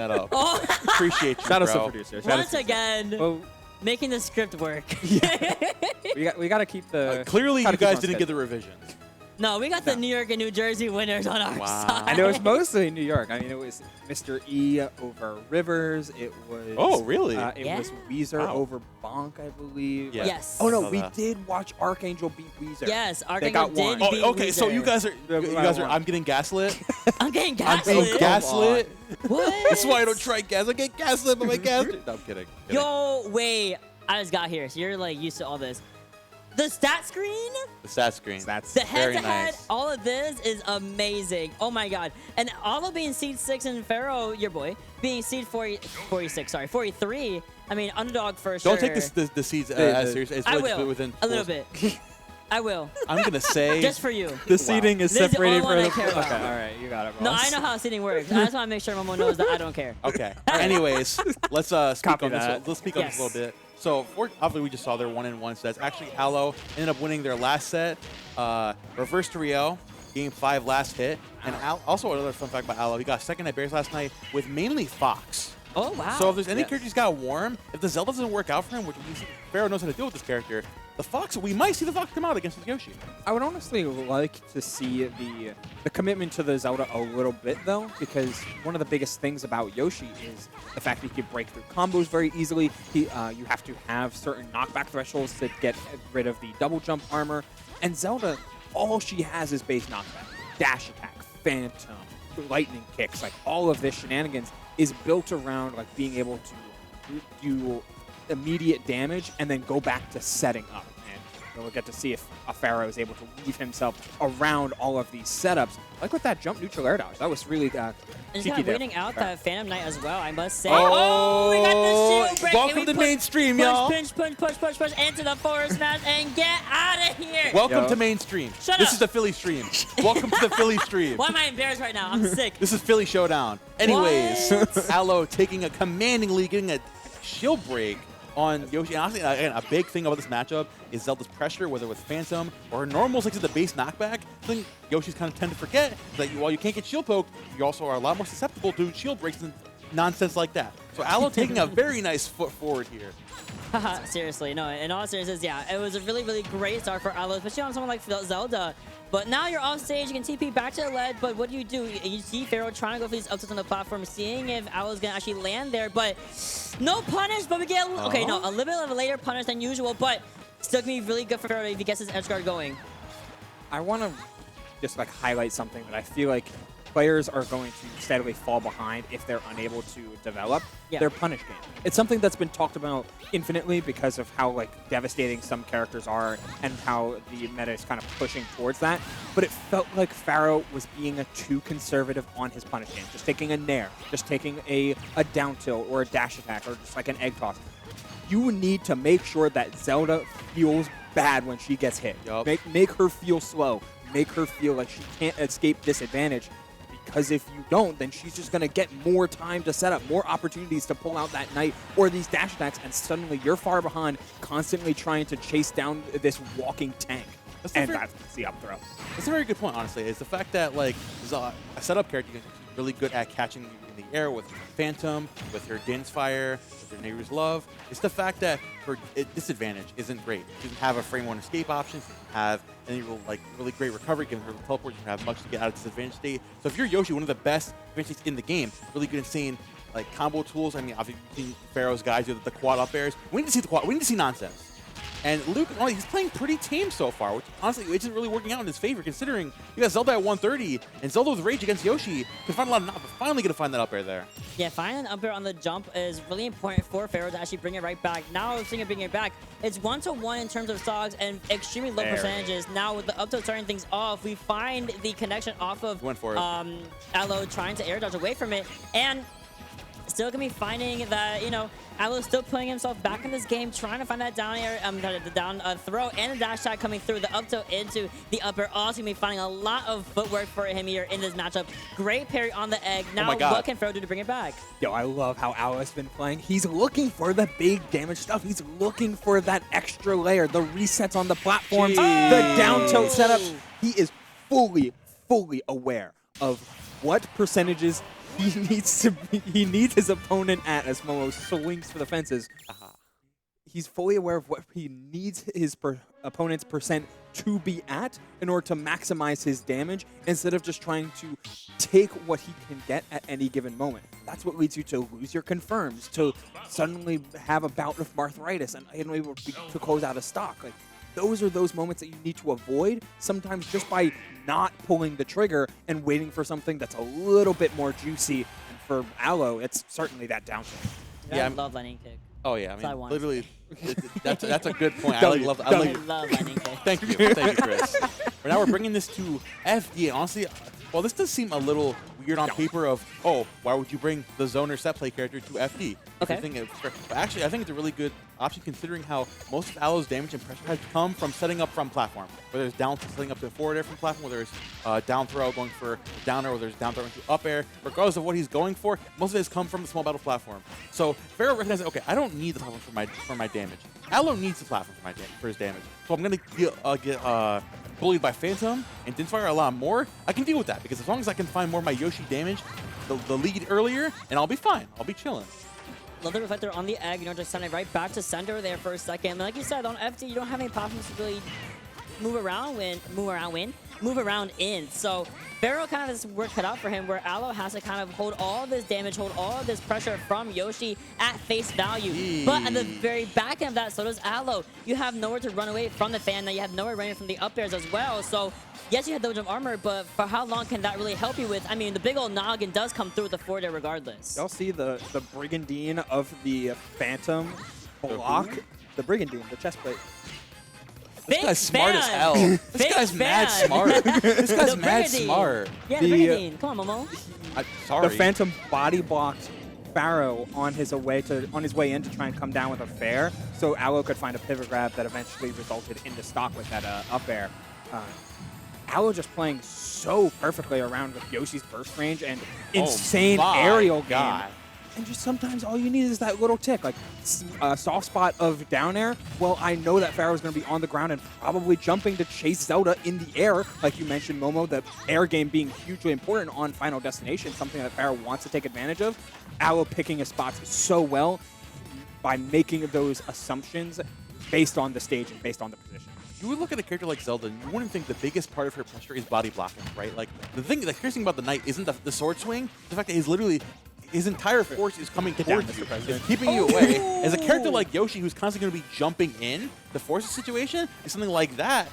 that up. Oh. Appreciate you, Shout out to bro. the producer. Shout out Once to again, well, making the script work. we got to keep the. Clearly, gotta you keep guys on didn't schedule. get the revisions. No, we got the New York and New Jersey winners on our side. And it was mostly New York. I mean, it was Mr. E over Rivers. It was. Oh, really? It was Weezer over Bonk, I believe. Yeah. Yes. Oh I no, saw we that. did watch Archangel beat Weezer. Yes, They Archangel got did one. beat Oh, okay. So Weezer. you guys are. One. I'm getting gaslit. I'm getting I'm being gaslit. gaslit. What? This is why I don't try gas. I get gaslit by my gas. No, I'm kidding. Yo, wait. I just got here, so you're like used to all this. The stat screen, The stat screen. That's the Very head-to-head, nice. all of this is amazing. Oh my god. And all of being seed 6 and Pharaoh, your boy, being seed 43. I mean, underdog for sure. Don't take the seeds as serious. It's I what's will. within A little rules. bit. I will. I'm gonna say. Just for you. the seating is This is the separated only one for I the. care Okay, about. all right, you got it. No, boss. I know how seating works. I just want to make sure Momo knows that I don't care. Okay. Anyways, let's speak Copy on this. that. Let's speak on this a little bit. So, obviously, we just saw their 1-1 sets. Actually, Aloe ended up winning their last set. Reverse to Rio, game 5 last hit. And also another fun fact about Aloe, he got second at Bears last night with mainly Fox. Oh, wow. So if there's any character he's got warm, if the Zelda doesn't work out for him, which we see Pharaoh knows how to deal with this character, the Fox, we might see the Fox come out against the Yoshi. I would honestly like to see the commitment to the Zelda a little bit, though, because one of the biggest things about Yoshi is the fact that he can break through combos very easily. You have to have certain knockback thresholds to get rid of the double jump armor. And Zelda, all she has is base knockback, dash attack, phantom, lightning kicks, like all of this shenanigans is built around like being able to do immediate damage and then go back to setting up. And we'll get to see if a Pharaoh is able to weave himself around all of these setups. Like with that jump neutral air dodge, that was really And he's cheeky kind of there. waiting out that Phantom Knight as well, I must say. Oh, we got the shield break. welcome and to we mainstream, push, y'all. push into the forest smash and get out of here. Welcome Yo. to mainstream. Shut This up. is the Philly stream. Welcome to the Philly stream. Why am I embarrassed right now? I'm sick. This is Philly Showdown. Anyways, What? Aloe taking a commanding lead, getting a shield break on Yoshi. And honestly, again, a big thing about this matchup is Zelda's pressure, whether with Phantom or normals like the base knockback. I think Yoshi's kind of tend to forget that while you can't get shield poked, you also are a lot more susceptible to shield breaks and nonsense like that. So Aloe taking a very nice foot forward here. Haha, seriously, no, in all seriousness, yeah, it was a really, really great start for Aloe, especially on someone like Zelda. But now you're off stage, you can TP back to the lead, but what do? You see Pharaoh trying to go for these up tilts on the platform, seeing if Aloe's going to actually land there, but no punish, but we get, okay, no, a little bit of a later punish than usual, but still going to be really good for Pharaoh if he gets his edge guard going. I want to just like highlight something that I feel like players are going to steadily fall behind if they're unable to develop their punish game. It's something that's been talked about infinitely because of how like devastating some characters are and how the meta is kind of pushing towards that. But it felt like Pharaoh was being too conservative on his punish game. Just taking a nair, just taking a down tilt or a dash attack or just like an egg toss. You need to make sure that Zelda feels bad when she gets hit. Yup. Make her feel slow. Make her feel like she can't escape disadvantage. Because if you don't, then she's just going to get more time to set up, more opportunities to pull out that knight or these dash attacks, and suddenly you're far behind, constantly trying to chase down this walking tank. And that's the up throw. That's a very good point, honestly. It's the fact that, like, a setup character is really good at catching you in the air with Phantom, with her Din's Fire, with her Neighbor's Love. It's the fact that her disadvantage isn't great. She doesn't have a frame one escape option. She doesn't have any really great recovery. Given her teleport, she doesn't have much to get out of disadvantage state. So if you're Yoshi, one of the best advantage states in the game, really good, insane, like, combo tools. I mean, obviously, you've seen Pharaoh's guys do the quad up airs. We need to see the quad. We need to see nonsense. And Luke, he's playing pretty tame so far, which honestly isn't really working out in his favor, considering you got Zelda at 130, and Zelda with Rage against Yoshi can find a lot of knots, but finally going to find that up air there. Yeah, finding an up air on the jump is really important for Pharaoh to actually bring it right back. Now, seeing it bring it back, it's 1-to-1 in terms of stocks and extremely low percentages. Now, with the up tilt starting things off, we find the connection off of Went for it. Aloe trying to air dodge away from it, and still going to be finding that, you know, Aloe's still putting himself back in this game, trying to find that down air, the down throw and the dash shot coming through, the up tilt into the upper. Also going to be finding a lot of footwork for him here in this matchup. Great parry on the egg. Now, what can Pharaoh do to bring it back? Yo, I love how Aloe's been playing. He's looking for the big damage stuff. He's looking for that extra layer, the resets on the platforms, the down tilt setups. He is fully aware of what percentages he needs his opponent at as Momo swings for the fences. He's fully aware of what he needs his opponent's percent to be at in order to maximize his damage instead of just trying to take what he can get at any given moment. That's what leads you to lose your confirms, to suddenly have a bout of arthritis and unable to close out of stock. Like, those are those moments that you need to avoid, sometimes just by not pulling the trigger and waiting for something that's a little bit more juicy. And for Aloe, it's certainly that down tilt. Yeah, I love lightning kick. Oh yeah, I That's all I mean, want. literally, that's a good point. W. love I love lightning kick. Thank you, Chris. But now we're bringing this to FD. Honestly, well, this does seem a little weird on paper. Of why would you bring the zoner set play character to FD? Okay. But actually, I think it's a really good option considering how most of Aloe's damage and pressure has come from setting up from platform. Whether it's down setting up to forward air from platform, whether it's down throw going for down air, whether it's down throw into up air. Regardless of what he's going for, most of it has come from the small battle platform. So Pharaoh recognizes, okay, I don't need the platform for my damage. Aloe needs the platform for his damage. So I'm gonna get bullied by Phantom and Dinfire a lot more. I can deal with that because as long as I can find more of my Yoshi damage, the lead earlier, and I'll be fine. I'll be chilling. Love the reflector on the egg, just send it right back to center there for a second. Like you said, on FD, you don't have any platforms to really move around in. So Pharaoh kind of has work cut out for him, where Aloe has to kind of hold all this damage, hold all this pressure from Yoshi at face value. But at the very back end of that, so does Aloe. You have nowhere to run away from the fan, now you have nowhere running from the up airs as well. So yes, you have double jump armor, but for how long can that really help you with? I mean, the big old noggin does come through with the forward air regardless. Y'all see the Brigandine of the Phantom block? The Brigandine, the chest plate. This guy's smart as hell. This guy's mad smart. This guy's mad smart. Yeah, the Brigandine. Come on, Momo. Sorry. The Phantom body blocked Pharaoh on his way in to try and come down with a fair, so Aloe could find a pivot grab that eventually resulted into stock with that up air. Aloe just playing so perfectly around with Yoshi's burst range and insane aerial game. And just sometimes all you need is that little tick, like a soft spot of down air. Well, I know that Pharaoh's going to be on the ground and probably jumping to chase Zelda in the air. Like you mentioned, Momo, the air game being hugely important on Final Destination, something that Pharaoh wants to take advantage of. Aloe picking his spots so well by making those assumptions based on the stage and based on the position. You would look at a character like Zelda, and you wouldn't think the biggest part of her pressure is body blocking, right? Like, the curious thing about the Knight isn't the sword swing, the fact that his entire force is coming towards you, is keeping you away. As a character like Yoshi, who's constantly going to be jumping in the force situation, is something like that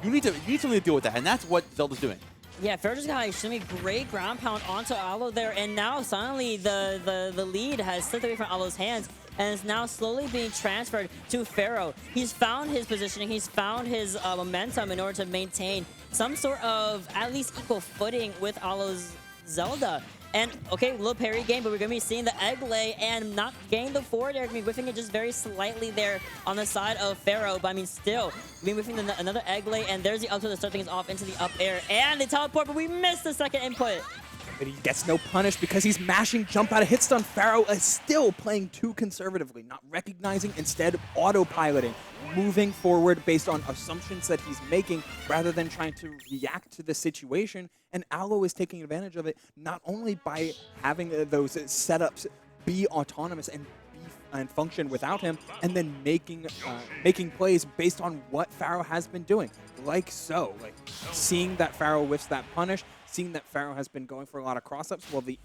you need something to deal with that, and that's what Zelda's doing. Yeah, Pharaoh just got extremely great ground pound onto Aloe there, and now suddenly the lead has slipped away from Aloe's hands and is now slowly being transferred to Pharaoh. He's found his positioning, he's found his momentum in order to maintain some sort of at least equal footing with Aloe's Zelda. And, okay, little parry game, but we're going to be seeing the egg lay and not getting the forward air. Going to be whiffing it just very slightly there on the side of Pharaoh. But, I mean, still, we're whiffing another egg lay, and there's the up to the start things off into the up air. And the teleport, but we missed the second input. But he gets no punish because he's mashing jump out of hit stun. Pharaoh is still playing too conservatively, not recognizing, instead autopiloting, moving forward based on assumptions that he's making rather than trying to react to the situation. And Aloe is taking advantage of it not only by having those setups be autonomous and function without him, and then making plays based on what Pharaoh has been doing, like so. Like seeing that Pharaoh whiffs that punish, seeing that Pharaoh has been going for a lot of cross-ups, well, the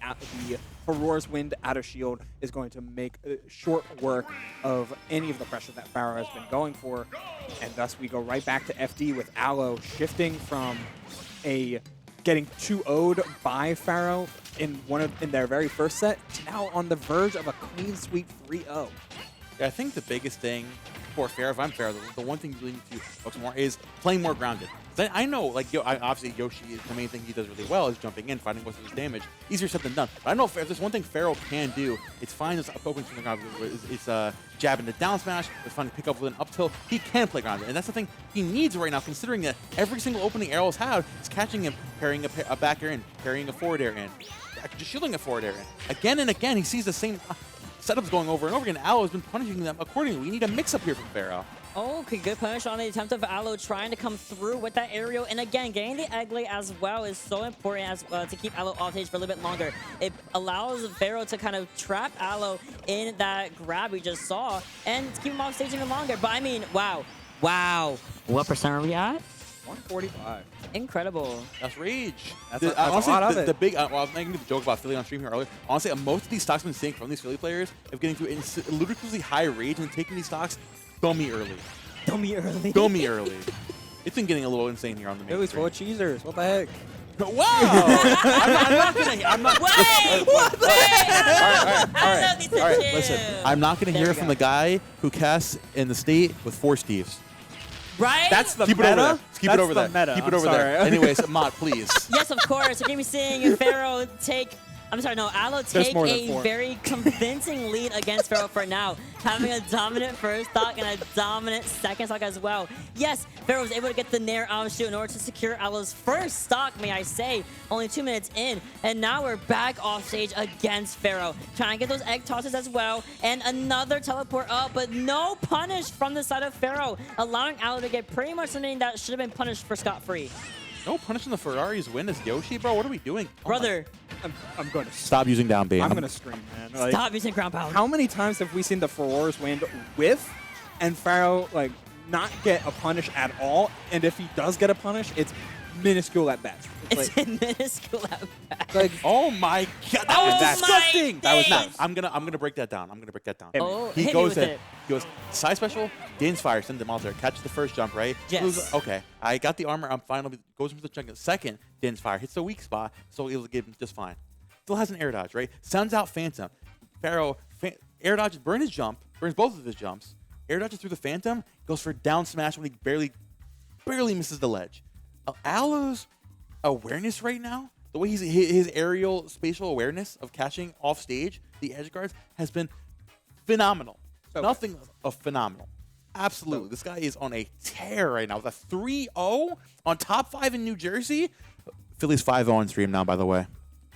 Aurora's Wind out of shield is going to make short work of any of the pressure that Pharaoh has been going for, and thus we go right back to FD with Aloe shifting from getting 2-0'd by Pharaoh in their very first set to now on the verge of a clean sweep 3-0. Yeah, I think the biggest thing for Pharaoh, if I'm Pharaoh, the one thing you really need to focus more is playing more grounded. I know, like, obviously Yoshi, the main thing he does really well is jumping in, fighting most of his damage. Easier said than done. But I know if there's one thing Pharaoh can do, it's find this up opening from the ground. It's jabbing the down smash, it's finding pick up with an up tilt. He can play grounded, and that's the thing he needs right now, considering that every single opening arrows have is catching him, parrying a back air in, parrying a forward air in, just shielding a forward air in. Again and again, he sees the same setups going over and over again. Aloe has been punishing them accordingly. We need a mix-up here from Pharaoh. Oh, okay, good punish on the attempt of Aloe trying to come through with that aerial. And again, getting the egg late as well is so important as to keep Aloe off stage for a little bit longer. It allows Pharaoh to kind of trap Aloe in that grab we just saw and keep him off stage even longer. But I mean, wow. Wow. What percent are we at? 145. Incredible. That's rage. That's a honestly, lot of it. the big, well, I was making the joke about Philly on stream here earlier. Honestly, most of these stocks I've been seeing from these Philly players of getting to ludicrously high rage and taking these stocks dummy early. Dummy early. Dummy early. It's been getting a little insane here on the main Philly's full stream. of cheesers. What the heck? Wow! I'm not gonna. I'm not. Wait! What? All right. Listen, I'm not gonna hear from the guy who casts in the state with 4 Steves. Right? That's the Keep meta. it over there. Keep it over That's there. the meta. Keep it I'm over there. sorry. Anyways, Mott, please. Yes, of course. We're going to be seeing Pharaoh take... I'm sorry, no, Aloe take more than a 4. very convincing lead against Pharaoh for now, having a dominant first stock and a dominant second stock as well. Yes, Pharaoh was able to get the Nair arm shoot in order to secure Aloe's first stock, may I say, only 2 minutes in. And now we're back off stage against Pharaoh, trying to get those egg tosses as well, and another teleport up, but no punish from the side of Pharaoh, allowing Aloe to get pretty much something that should have been punished for scot-free. No punishing the Ferrari's win as Yoshi, bro. What are we doing? Oh Brother, I'm going to Stop using down B. I'm going to scream, man. Like, stop using ground pound. how many times have we seen the Ferrars win with and Pharaoh like not get a punish at all? And if he does get a punish, it's minuscule at best. It's minuscule at best. Like, oh my god, that Oh was my disgusting. That was days. not. I'm gonna break that down. I'm gonna break that down. Oh, He hit me goes with in. it. He goes side special, Dane's fire, send him out there, catches the first jump, right? Yes. Goes, okay, I got the armor. I'm fine. Goes into the chunk. Second, Dane's fire hits the weak spot, so it'll give him just fine. Still has an air dodge, right? Sends out Phantom. Pharaoh air dodges, burns both of his jumps. Air dodges through the Phantom, goes for down smash when he barely misses the ledge. Aloe's awareness right now, the way his aerial spatial awareness of catching off stage the edge guards has been phenomenal. So Nothing of phenomenal. Absolutely. This guy is on a tear right now with a 3-0 on top 5 in New Jersey. Philly's 5-0 on stream now, by the way.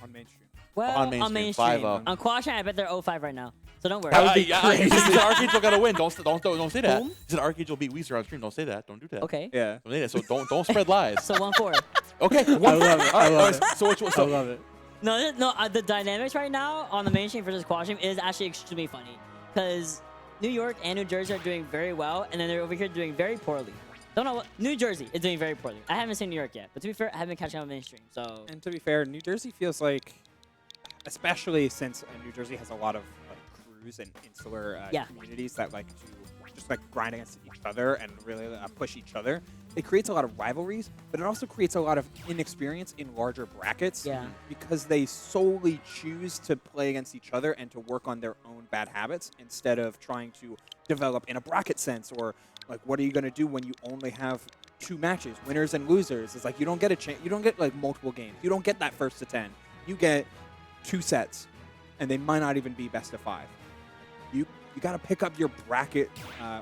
on mainstream. Well, on mainstream, main stream. 5-0. On Quashine, I bet they're 0-5 right now. So don't worry. That would be He said Archangel got to win. Don't say that. Whom? He said Archangel beat Weezer on stream. Don't say that. Don't do that. Okay. Yeah. Don't say that. So don't spread lies. So 1-4. Okay. I love it. I love it. So I love it. No, the dynamics right now on the main stream versus Quashine is actually extremely funny. Because New York and New Jersey are doing very well, and then they're over here doing very poorly. Don't know what New Jersey is doing very poorly. I haven't seen New York yet, but to be fair, I haven't been catching up on mainstream. So And to be fair, New Jersey feels like, especially since New Jersey has a lot of like crews and insular Yeah. communities that like to just like grind against each other and really push each other. It creates a lot of rivalries, but it also creates a lot of inexperience in larger brackets. Yeah. Because they solely choose to play against each other and to work on their own bad habits instead of trying to develop in a bracket sense, or like what are you going to do when you only have 2 matches, winners and losers? It's like you don't get a chance. You don't get like multiple games. You don't get that first to 10. You get 2 sets, and they might not even be best of 5. You got to pick up your bracket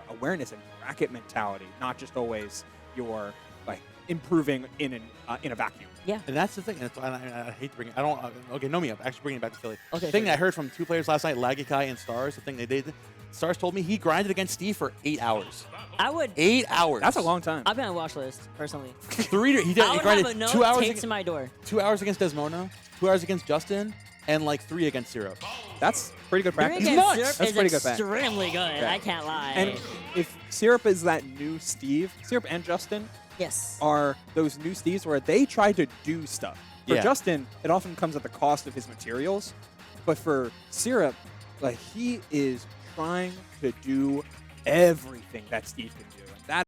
awareness and bracket mentality, not just always your like improving in a vacuum. yeah. And that's the thing. And I hate to bring it. I don't. Okay, know me. I'm actually bringing it back to Philly. Okay, The thing sure. I heard from 2 players last night, Lagikai and Stars. The thing they did. Stars told me he grinded against Steve for 8 hours. I would. 8 hours. That's a long time. I've been on watch list personally. 3. He did. I He would have a grinded no 2 hours. taped to my door. 2 hours against Desmona. 2 hours against Justin. And like 3 against Syrup. That's pretty good practice. Three nuts. against Syrup That's is pretty good back. extremely good. Yeah. I can't lie. And if Syrup is that new Steve, Syrup and Justin yes. are those new Steves where they try to do stuff. For Yeah. Justin, it often comes at the cost of his materials. But for Syrup, like he is trying to do everything that Steve can do.